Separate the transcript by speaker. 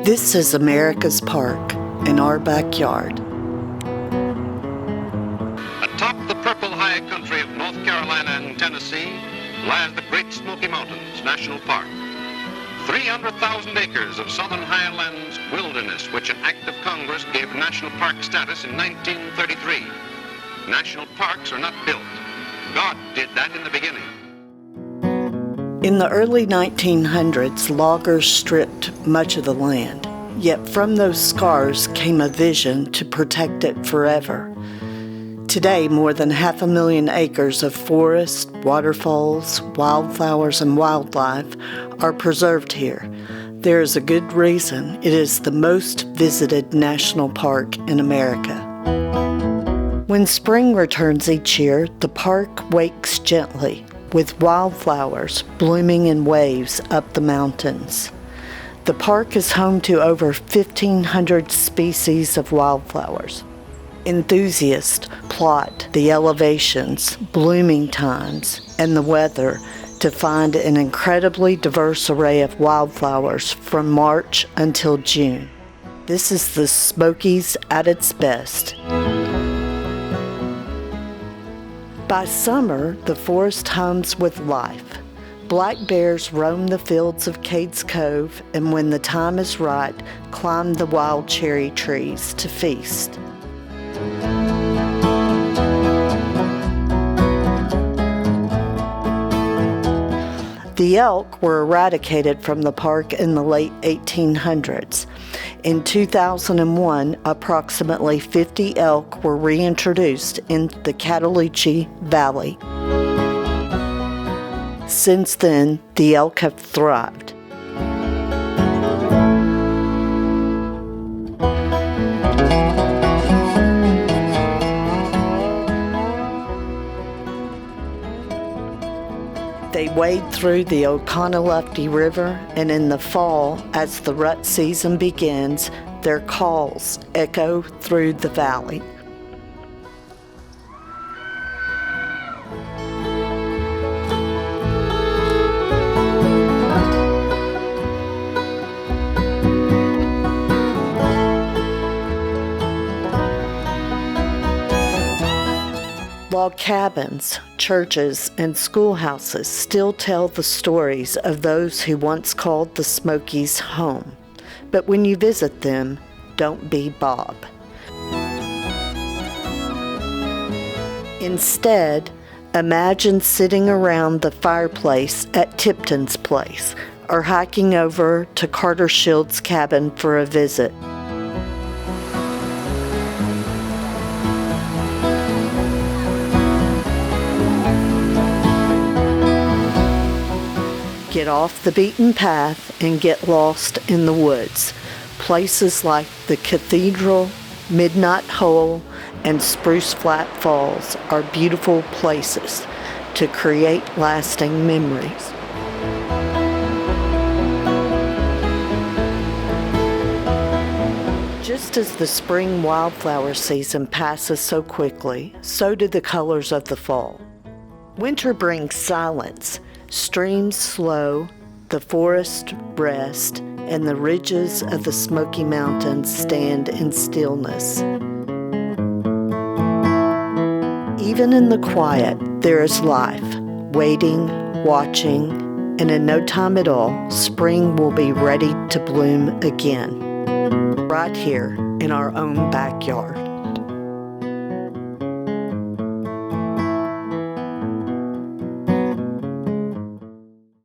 Speaker 1: This is America's Park in our backyard.
Speaker 2: Atop the purple high country of North Carolina and Tennessee lies the Great Smoky Mountains National Park. 300,000 acres of southern highlands wilderness, which an act of Congress gave national park status in 1933. National parks are not built. God did that in the beginning.
Speaker 1: In the early 1900s, loggers stripped much of the land. Yet from those scars came a vision to protect it forever. Today, more than 500,000 acres of forest, waterfalls, wildflowers, and wildlife are preserved here. There is a good reason it is the most visited national park in America. When spring returns each year, the park wakes gently, with wildflowers blooming in waves up the mountains. The park is home to over 1,500 species of wildflowers. Enthusiasts plot the elevations, blooming times, and the weather to find an incredibly diverse array of wildflowers from March until June. This is the Smokies at its best. By summer, the forest hums with life. Black bears roam the fields of Cades Cove, and when the time is right, climb the wild cherry trees to feast. The elk were eradicated from the park in the late 1800s. In 2001, approximately 50 elk were reintroduced in the Cataloochee Valley. Since then, the elk have thrived. They wade through the Oconaluftee River, and in the fall, as the rut season begins, their calls echo through the valley. Log cabins, churches, and schoolhouses still tell the stories of those who once called the Smokies home. But when you visit them, don't be Bob. Instead, imagine sitting around the fireplace at Tipton's place or hiking over to Carter Shield's cabin for a visit. Get off the beaten path and get lost in the woods. Places like the Cathedral, Midnight Hole, and Spruce Flat Falls are beautiful places to create lasting memories. Just as the spring wildflower season passes so quickly, so do the colors of the fall. Winter brings silence. Streams slow, the forest rest, and the ridges of the Smoky Mountains stand in stillness. Even in the quiet, there is life, waiting, watching, and in no time at all, spring will be ready to bloom again, right here in our own backyard.